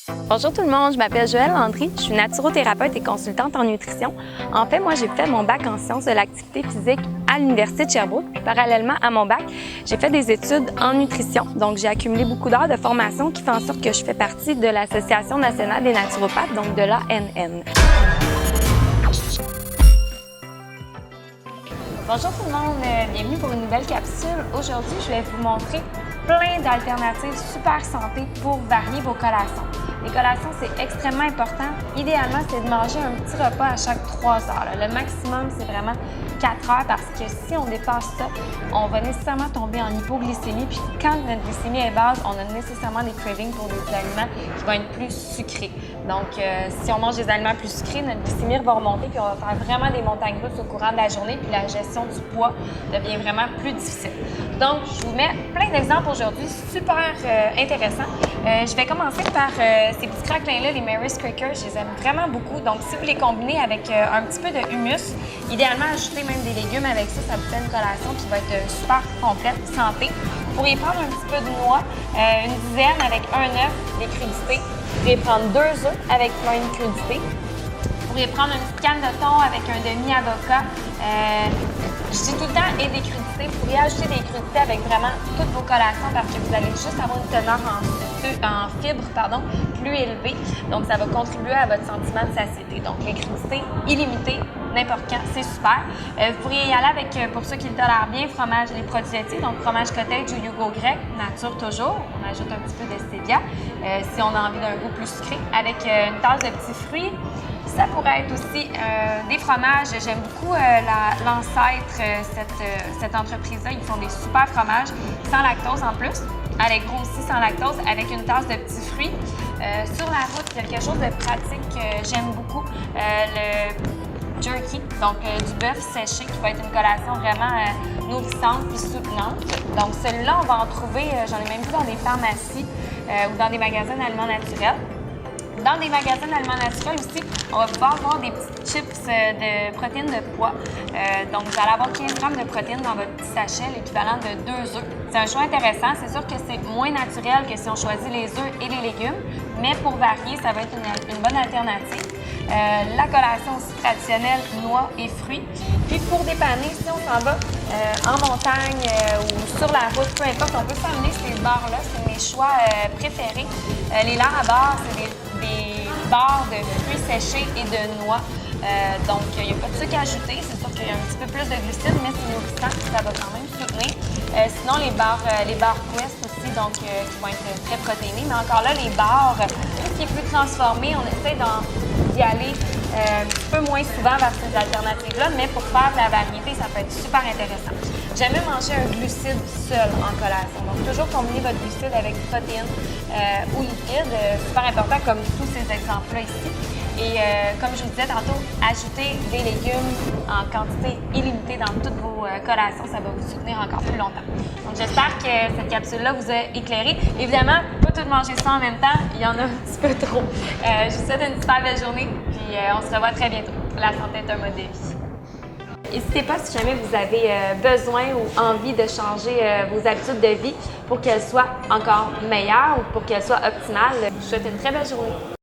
Bonjour tout le monde, je m'appelle Joëlle Landry, je suis naturothérapeute et consultante en nutrition. En fait, moi, j'ai fait mon bac en sciences de l'activité physique à l'Université de Sherbrooke. Parallèlement à mon bac, j'ai fait des études en nutrition. Donc, j'ai accumulé beaucoup d'heures de formation qui fait en sorte que je fais partie de l'Association nationale des naturopathes, donc de l'ANN. Bonjour tout le monde, bienvenue pour une nouvelle capsule. Aujourd'hui, je vais vous montrer plein d'alternatives super santé pour varier vos collations. Les collations, c'est extrêmement important. Idéalement, c'est de manger un petit repas à chaque 3 heures. Le maximum, c'est vraiment 4 heures parce que si on dépasse ça, on va nécessairement tomber en hypoglycémie. Puis quand notre glycémie est basse, on a nécessairement des cravings pour des aliments qui vont être plus sucrés. Donc, si on mange des aliments plus sucrés, notre glycémie va remonter puis on va faire vraiment des montagnes russes au courant de la journée puis la gestion du poids devient vraiment plus difficile. Donc, je vous mets plein d'exemples aujourd'hui super intéressants. Je vais commencer par ces petits craquelins-là, les Mary's Crackers. Je les aime vraiment beaucoup. Donc, si vous les combinez avec un petit peu de humus, idéalement, ajouter même des légumes avec ça, ça vous fait une collation qui va être super complète, santé. Vous pourriez prendre un petit peu de noix, une dizaine avec un œuf, des crudités. Vous pourriez prendre 2 œufs avec plein de crudités. Vous pourriez prendre une petite canne de thon avec un demi-avocat. Je dis tout le temps et des crudités. Vous pourriez ajouter des crudités avec vraiment toutes vos collations parce que vous allez juste avoir une teneur en fibres plus élevée. Donc, ça va contribuer à votre sentiment de satiété. Donc, les crudités illimitées, n'importe quand, c'est super. Vous pourriez y aller avec, pour ceux qui le tolèrent bien, fromage, les produits laitiers, donc fromage cottage ou yogourt grec, nature toujours. On ajoute un petit peu de stevia si on a envie d'un goût plus sucré, avec une tasse de petits fruits. Ça pourrait être aussi des fromages. J'aime beaucoup l'ancêtre, cette entreprise-là. Ils font des super fromages sans lactose en plus, avec gros aussi sans lactose, avec une tasse de petits fruits. Sur la route, quelque chose de pratique que j'aime beaucoup, le jerky, donc du bœuf séché qui va être une collation vraiment nourrissante et soutenante. Donc celui-là, on va en trouver, j'en ai même vu dans des pharmacies ou dans des magasins d'aliments naturels. Dans des magasins d'aliments naturels aussi, on va pouvoir avoir des petits chips de protéines de pois. Donc, vous allez avoir 15 grammes de protéines dans votre petit sachet, l'équivalent de 2 œufs. C'est un choix intéressant. C'est sûr que c'est moins naturel que si on choisit les œufs et les légumes, mais pour varier, ça va être une bonne alternative. La collation aussi traditionnelle, noix et fruits. Puis pour dépanner, si on s'en va en montagne ou sur la route, peu importe, on peut s'amener ces barres-là. C'est mes choix préférés. Les lards à barres, c'est des barres de fruits séchés et de noix. Donc, il n'y a pas de sucre à ajouter. C'est sûr qu'il y a un petit peu plus de glucides, mais c'est nourrissant, ça va quand même soutenir. Sinon, les barres Quest aussi, donc qui vont être très protéinées. Mais encore là, les barres, tout ce qui est plus transformé, on essaie d'y aller un petit peu moins souvent vers ces alternatives-là, mais pour faire de la variété, ça peut être super intéressant. J'aime manger un glucide seul en collation. Donc, toujours combiner votre glucide avec protéines ou lipides, super important comme tous ces exemples-là ici. Et comme je vous disais tantôt, ajoutez des légumes en quantité illimitée dans toutes vos collations. Ça va vous soutenir encore plus longtemps. Donc, j'espère que cette capsule-là vous a éclairé. Évidemment, pas tout manger ça en même temps. Il y en a un petit peu trop. Je vous souhaite une super belle journée. Puis, on se revoit très bientôt. La santé est un mode de vie. N'hésitez pas si jamais vous avez besoin ou envie de changer vos habitudes de vie pour qu'elles soient encore meilleures ou pour qu'elles soient optimales. Je vous souhaite une très belle journée.